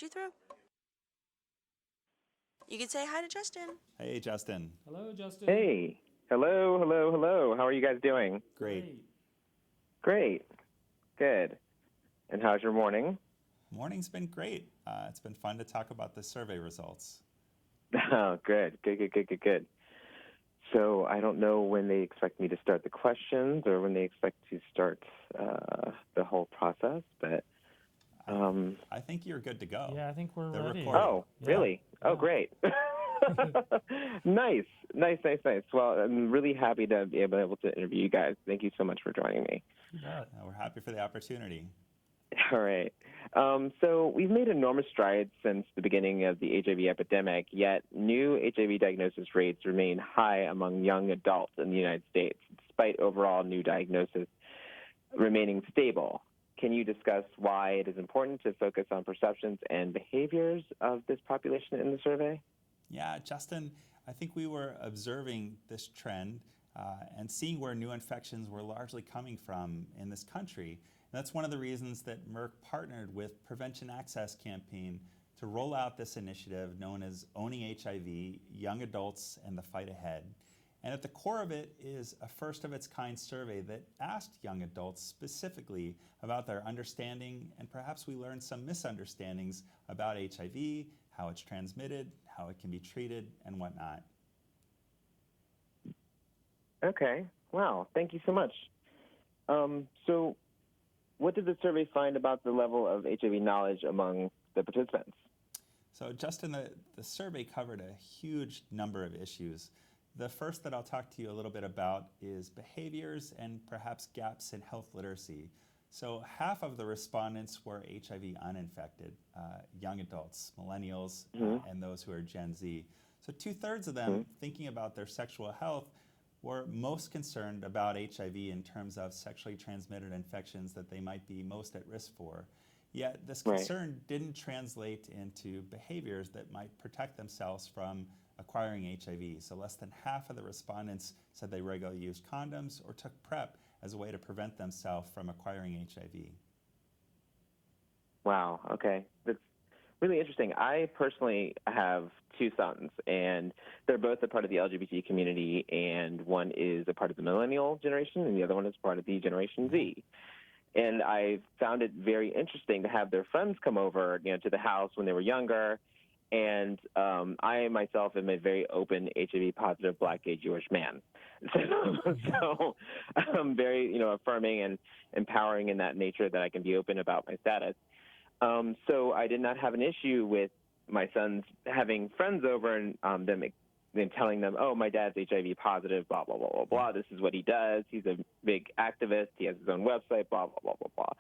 you through. You can say hi to Justin. Hey, Justin. Hello, Justin. Hey. Hello, hello, hello. How are you guys doing? Great. Great. Good. And how's your morning? Morning's been great. It's been fun to talk about the survey results. Oh, good. Good. So I don't know when they expect me to start the questions or when they expect to start the whole process, but I think you're good to go. Yeah, I think we're They're ready. recording. Oh, Yeah. really? Oh, Yeah. great. Nice. Well, I'm really happy to be able to interview you guys. Thank you so much for joining me. You bet. We're happy for the opportunity. All right. So we've made enormous strides since the beginning of the HIV epidemic, yet new HIV diagnosis rates remain high among young adults in the United States, despite overall new diagnosis remaining stable. Can you discuss why it is important to focus on perceptions and behaviors of this population in the survey? Yeah, Justin, I think we were observing this trend and seeing where new infections were largely coming from in this country. And that's one of the reasons that Merck partnered with Prevention Access Campaign to roll out this initiative known as Owning HIV, Young Adults and the Fight Ahead. And at the core of it is a first-of-its-kind survey that asked young adults specifically about their understanding, and perhaps we learned some misunderstandings about HIV, how it's transmitted, how it can be treated, and whatnot. Okay. Wow. Thank you so much. So what did the survey find about the level of HIV knowledge among the participants? So Justin, the survey covered a huge number of issues. The first that I'll talk to you a little bit about is behaviors and perhaps gaps in health literacy. So half of the respondents were HIV uninfected, young adults, millennials, and those who are Gen Z. So 2/3 of them, thinking about their sexual health, were most concerned about HIV in terms of sexually transmitted infections that they might be most at risk for. Yet this concern didn't translate into behaviors that might protect themselves from acquiring HIV. So less than half of the respondents said they regularly used condoms or took PrEP as a way to prevent themselves from acquiring HIV. Wow. Okay. That's really interesting. I personally have two sons, and they're both a part of the LGBT community, and one is a part of the millennial generation, and the other one is part of the Generation Z. And I found it very interesting to have their friends come over, to the house when they were younger. And I myself am a very open HIV positive Black gay Jewish man. So I'm very, affirming and empowering in that nature that I can be open about my status. So I did not have an issue with my sons having friends over and them telling them, oh, my dad's HIV positive, blah, blah, blah, blah, blah. This is what he does. He's a big activist. He has his own website, blah, blah, blah, blah, blah.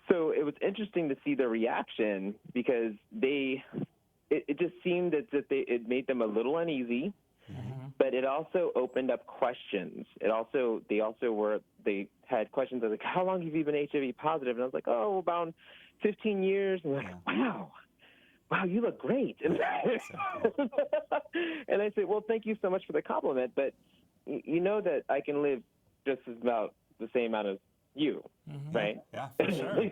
So it was interesting to see their reaction because it just seemed that it made them a little uneasy, but it also opened up questions. They had questions like, how long have you been HIV positive? And I was like, oh, about 15 years. And they're like, wow, you look great. And I said, well, thank you so much for the compliment, but you know that I can live just about the same amount as you, right? Yeah, for sure.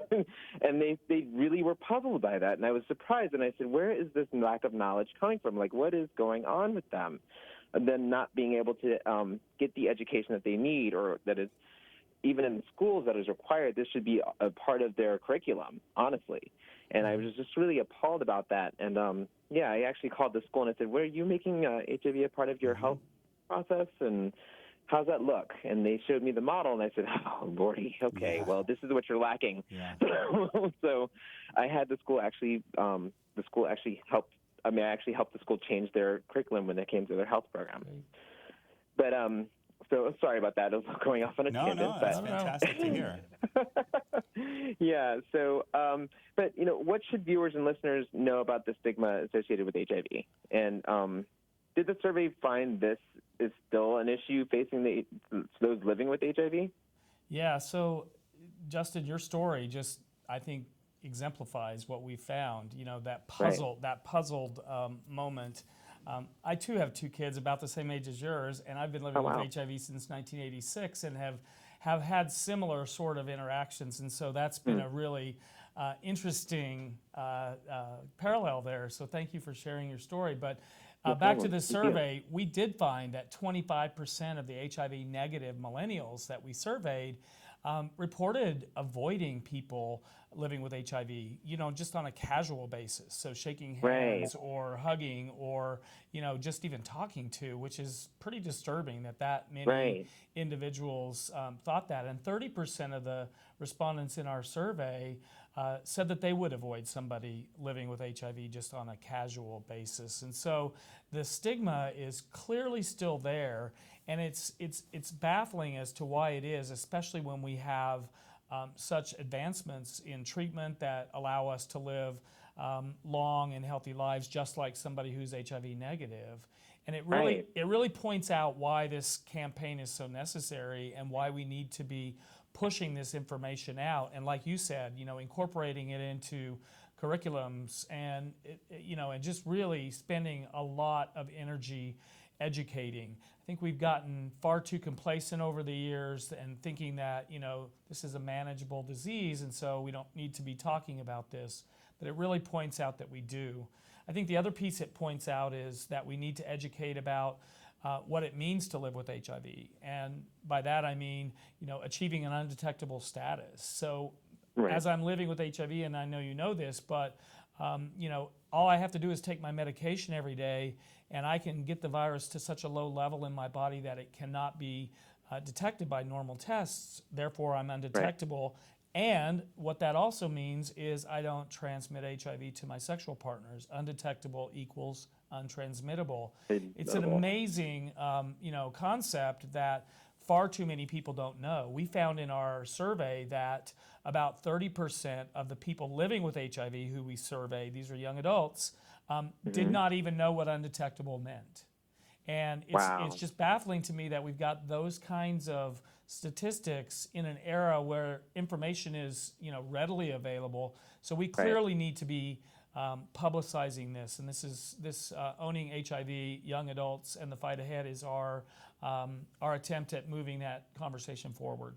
And they really were puzzled by that, and I was surprised. And I said, where is this lack of knowledge coming from? Like, what is going on with them? And then not being able to get the education that they need, or that is even in the schools that is required. This should be a part of their curriculum, honestly. And I was just really appalled about that. And I actually called the school and I said, "Where are you making HIV a part of your health process? And how's that look?" And they showed me the model, and I said, "Oh, Lordy, okay, well, this is what you're lacking." Yeah. So I had the school actually helped. I actually helped the school change their curriculum when it came to their health program. But so sorry about that. I was going off on a tangent. No, that's fantastic to hear. Yeah. So, but what should viewers and listeners know about the stigma associated with HIV? And did the survey find this is still an issue facing those living with HIV? Yeah. So, Justin, your story just, I think, exemplifies what we found. That puzzled moment. I too have two kids about the same age as yours, and I've been living with HIV since 1986, and have had similar sort of interactions. And so that's been a really interesting parallel there. So thank you for sharing your story. But No back to problem. the Thank you. survey, we did find that 25% of the HIV negative millennials that we surveyed reported avoiding people living with HIV, just on a casual basis. So shaking hands or hugging or, just even talking to, which is pretty disturbing that many individuals thought that. And 30% of the respondents in our survey said that they would avoid somebody living with HIV just on a casual basis. And so the stigma is clearly still there, and it's baffling as to why it is, especially when we have such advancements in treatment that allow us to live long and healthy lives, just like somebody who's HIV negative. And it really points out why this campaign is so necessary and why we need to be pushing this information out. And like you said, incorporating it into curriculums and and just really spending a lot of energy educating. I think we've gotten far too complacent over the years and thinking that, this is a manageable disease and so we don't need to be talking about this, but it really points out that we do. I think the other piece it points out is that we need to educate about what it means to live with HIV. And by that I mean, achieving an undetectable status. So as I'm living with HIV, and I know you know this, but all I have to do is take my medication every day, and I can get the virus to such a low level in my body that it cannot be detected by normal tests. Therefore, I'm undetectable. And what that also means is I don't transmit HIV to my sexual partners. Undetectable equals untransmittable. It's an amazing, concept that far too many people don't know. We found in our survey that about 30% of the people living with HIV who we surveyed, these are young adults, did not even know what undetectable meant. And it's just baffling to me that we've got those kinds of statistics in an era where information is readily available. So we clearly need to be publicizing this, and this Owning HIV Young Adults and the Fight Ahead is our attempt at moving that conversation forward.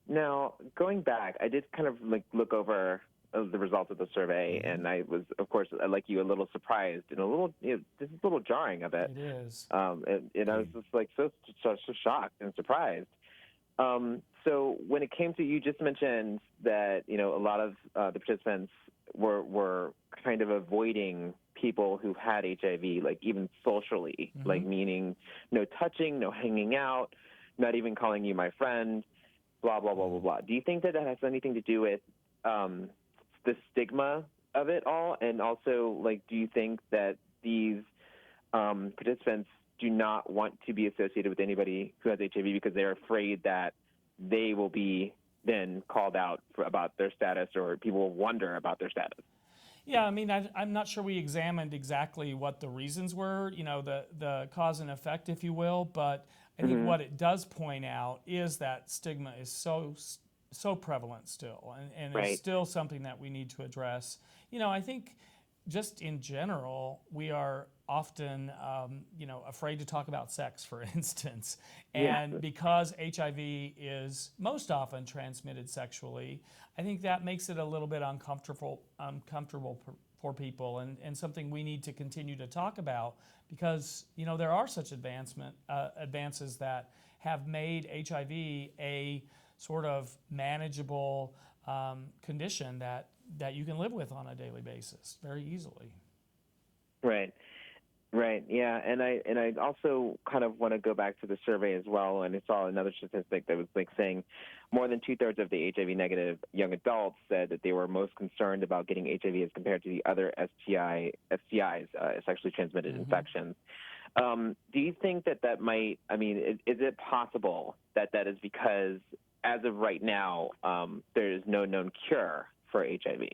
Now, going back, I did kind of look over the results of the survey, and I was, of course, like you, a little surprised and a little, this is a little jarring of it. It is. And I was just so shocked and surprised. So when it came to, you just mentioned that, a lot of the participants were kind of avoiding people who had HIV, like even socially, like meaning no touching, no hanging out, not even calling you my friend, blah, blah, blah, blah, blah. Do you think that has anything to do with the stigma of it all? And also, do you think that these participants do not want to be associated with anybody who has HIV because they're afraid that they will be then called out about their status, or people will wonder about their status? Yeah, I mean, I'm not sure we examined exactly what the reasons were, the cause and effect, if you will, but I think what it does point out is that stigma is so prevalent still, and it's still something that we need to address. I think just in general, we are often, afraid to talk about sex, for instance. And because HIV is most often transmitted sexually, I think that makes it a little bit uncomfortable for people, and something we need to continue to talk about, because, there are such advances that have made HIV a sort of manageable condition that you can live with on a daily basis very easily. Right. Yeah. And I also kind of want to go back to the survey as well. And I saw another statistic that was saying more than 2/3 of the HIV negative young adults said that they were most concerned about getting HIV as compared to the other STIs, sexually transmitted infections. Do you think that might, is it possible that is because as of right now, there is no known cure for HIV?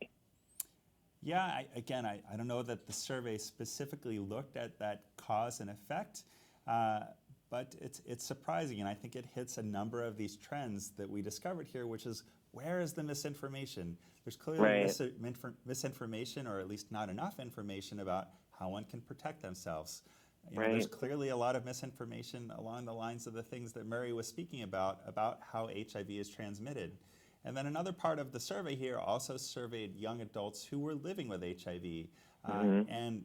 Yeah, I don't know that the survey specifically looked at that cause and effect, but it's surprising, and I think it hits a number of these trends that we discovered here, which is, where is the misinformation? There's clearly misinformation, or at least not enough information about how one can protect themselves. There's clearly a lot of misinformation along the lines of the things that Murray was speaking about how HIV is transmitted. And then another part of the survey here also surveyed young adults who were living with HIV. And,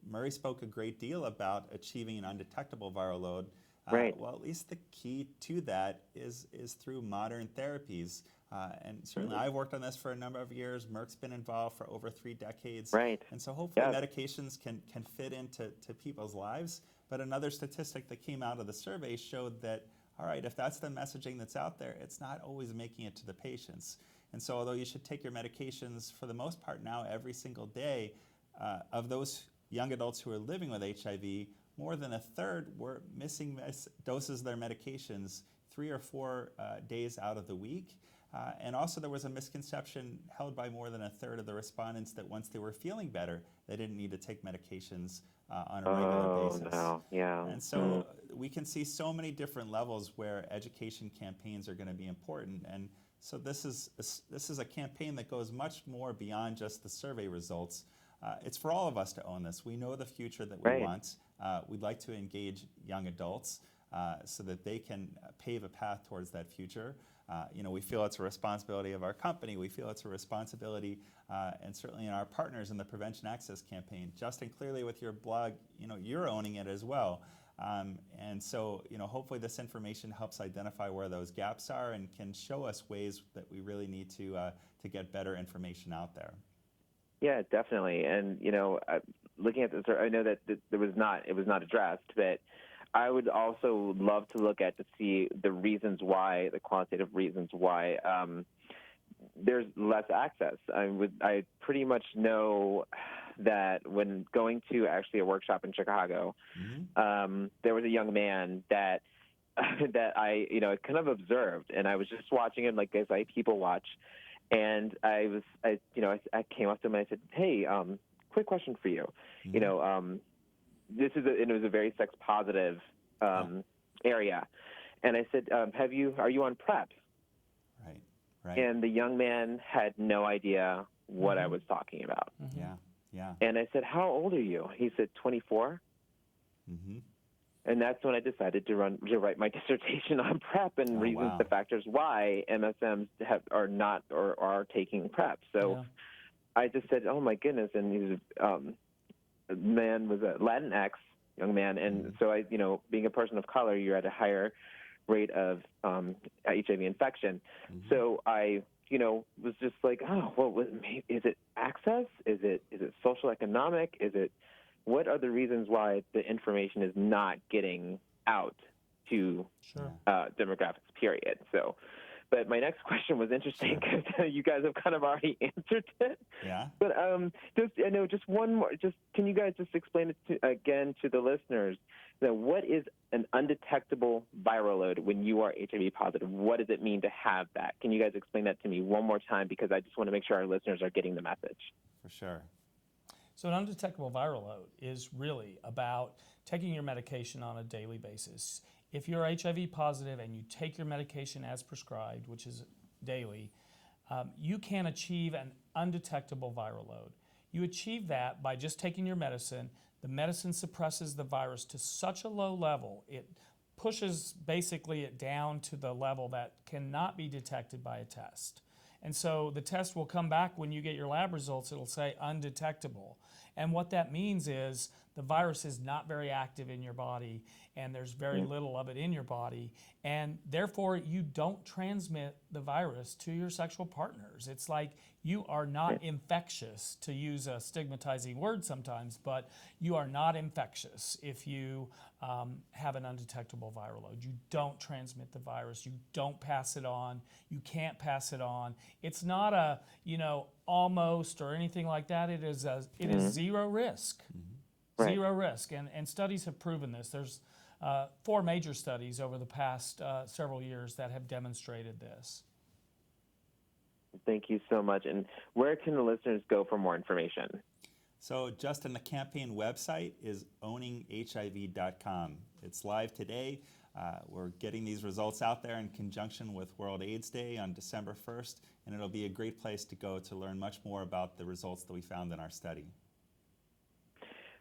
Murray spoke a great deal about achieving an undetectable viral load. Right. Well, at least the key to that is through modern therapies. And certainly I've worked on this for a number of years. Merck's been involved for over 3 decades. Right. And so hopefully Yes. medications can fit into people's lives. But another statistic that came out of the survey showed that, all right, if that's the messaging that's out there, it's not always making it to the patients. And so although you should take your medications for the most part now every single day, of those young adults who are living with HIV, more than a third were missing doses of their medications 3 or 4 days out of the week. And also there was a misconception held by more than a third of the respondents that once they were feeling better, they didn't need to take medications on a regular basis. No. Yeah. And so we can see so many different levels where education campaigns are going to be important. And so this is a campaign that goes much more beyond just the survey results. It's for all of us to own this. We know the future that we Right. want. We'd like to engage young adults so that they can pave a path towards that future. We feel it's a responsibility of our company. We feel it's a responsibility, and certainly in our partners in the Prevention Access Campaign. Justin, clearly with your blog, you're owning it as well. And so, hopefully this information helps identify where those gaps are and can show us ways that we really need to get better information out there. Yeah, definitely. And looking at this, I know that it was not addressed, but I would also love to look at to see the reasons why, the quantitative reasons why there's less access. I pretty much know that when going to actually a workshop in Chicago, there was a young man that I kind of observed, and I was just watching him like as people watch. And I came up to him and I said, "Hey, quick question for you. This is it was a very sex positive area." And I said, "Are you on PrEP?" Right. And the young man had no idea what I was talking about. Yeah. And I said, "How old are you?" He said, 24. And that's when I decided to write my dissertation on PrEP and reasons, the factors why MSMs are taking PrEP. So I just said, "Oh my goodness!" And he was a man, was a Latinx young man, and so being a person of color, you're at a higher rate of HIV infection. So I was just like, "Oh, well, is it access? Is it social economic? What are the reasons why the information is not getting out to demographics, period?" So, but my next question was interesting because you guys have kind of already answered it. Yeah. But just one more. Can you guys just explain it again to the listeners? What is an undetectable viral load when you are HIV positive? What does it mean to have that? Can you guys explain that to me one more time? Because I just want to make sure our listeners are getting the message. For sure. So an undetectable viral load is really about taking your medication on a daily basis. If you're HIV positive and you take your medication as prescribed, which is daily, you can achieve an undetectable viral load. You achieve that by just taking your medicine. The medicine suppresses the virus to such a low level, it pushes basically it down to the level that cannot be detected by a test. And so the test will come back when you get your lab results, it'll say undetectable. And what that means is the virus is not very active in your body and there's very little of it in your body. And therefore you don't transmit the virus to your sexual partners. It's like you are not infectious, to use a stigmatizing word sometimes, but you are not infectious if you have an undetectable viral load. You don't transmit the virus. You don't pass it on. You can't pass it on. It's not a, almost or anything like that. It is zero risk. Zero risk. And studies have proven this. There's 4 major studies over the past several years that have demonstrated this. Thank you so much. And where can the listeners go for more information? So Justin, the campaign website is owninghiv.com. It's live today. We're getting these results out there in conjunction with World AIDS Day on December 1st, and it'll be a great place to go to learn much more about the results that we found in our study.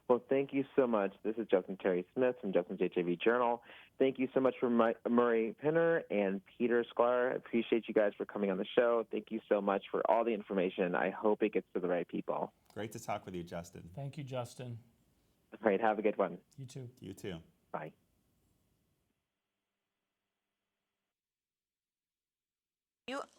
Well, thank you so much. This is Justin Terry Smith from Justin's HIV Journal. Thank you so much for Murray Pinner and Peter Sklar. I appreciate you guys for coming on the show. Thank you so much for all the information. I hope it gets to the right people. Great to talk with you, Justin. Thank you, Justin. All right, have a good one. You too. You too. Bye.